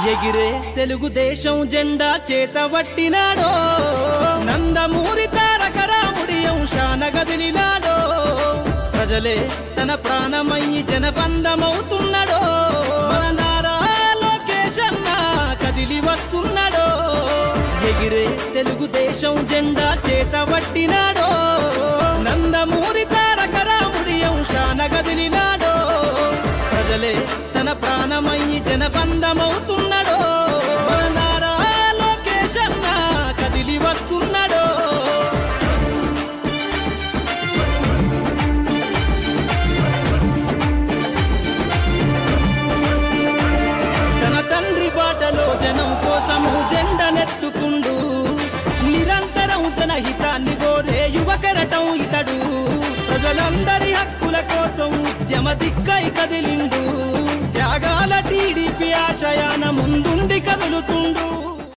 ఎగిరే తెలుగుదేశం జెండా చేతబట్టినాడో నందమూరి తారక రాముడి అంశాన గదిలినాడో ప్రజలే తన ప్రాణమయ్యి జనబంధమవుతున్నాడో మన నారా లోకేష్ అన్న కదిలి వస్తున్నాడో ఎగిరే తెలుగుదేశం జెండా చేతబట్టినాడో నందమూరి తారక రాముడి అంశాన గదిలినాడో ప్రజలే తన ప్రాణమయ్యి జనబంధమవుతున్నాడో మన నారా లోకేష్ అన్న కదిలి వస్తున్నాడో తన తండ్రి బాటలో జనం కోసము జెండనెత్తుకుండు నిరంతరం జనహితాన్ని కోరే యువకరటం ఇతడు ప్రజలందరి హక్కుల కోసం ఉద్యమ దిక్కై కదిలిండు త్యాగాల టీడీపీ ఆశయాన ముందుండి కదులుతుండు